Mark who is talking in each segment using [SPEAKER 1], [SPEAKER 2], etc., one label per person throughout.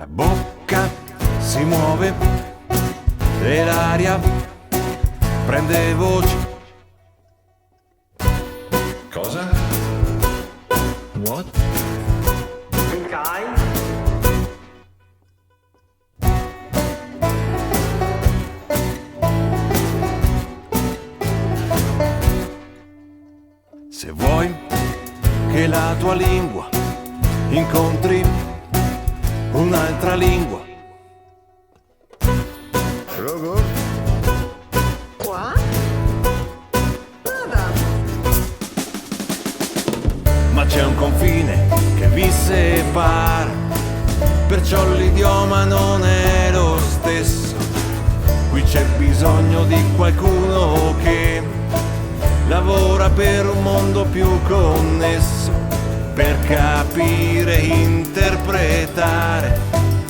[SPEAKER 1] La bocca si muove e l'aria prende voce.
[SPEAKER 2] Cosa?
[SPEAKER 1] What? Se vuoi che la tua lingua incontri un'altra lingua,
[SPEAKER 2] Rogo?
[SPEAKER 3] Qua? Nada.
[SPEAKER 1] ma c'è un confine che vi separa, perciò l'idioma non è lo stesso. Qui c'è bisogno di qualcuno che lavora per un mondo più connesso, per capire e interpretare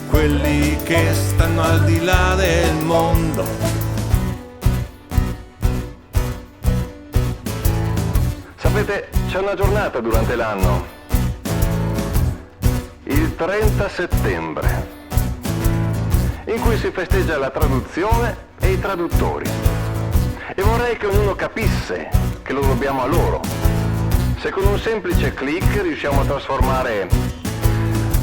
[SPEAKER 1] quelli che stanno al di là del mondo.
[SPEAKER 4] Sapete, c'è una giornata durante l'anno, il 30 settembre, in cui si festeggia la traduzione e i traduttori. E vorrei che ognuno capisse che lo dobbiamo a loro. Se con un semplice click riusciamo a trasformare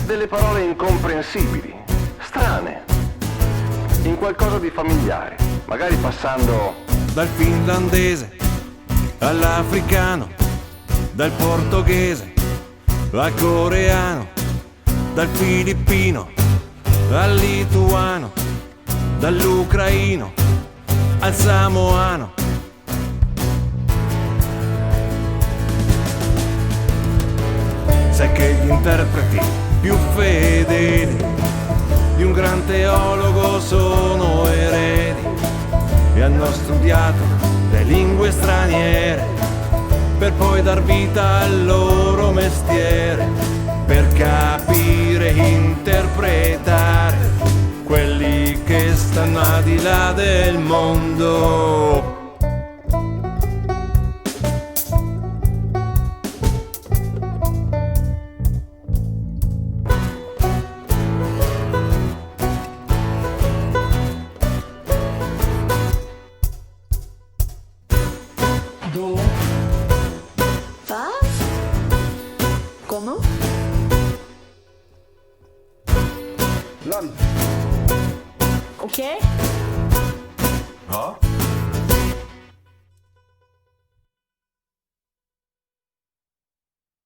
[SPEAKER 4] delle parole incomprensibili, strane, in qualcosa di familiare, magari passando
[SPEAKER 1] Dal finlandese all'africano, dal portoghese al coreano, dal filippino al lituano, dall'ucraino al samoano. Sai che gli interpreti più fedeli di un gran teologo sono eredi e hanno studiato le lingue straniere per poi dar vita al loro mestiere, per capire e interpretare quelli che stanno al di là del mondo.
[SPEAKER 3] Do. Was? ¿Cómo?
[SPEAKER 2] Lan.
[SPEAKER 3] Okay.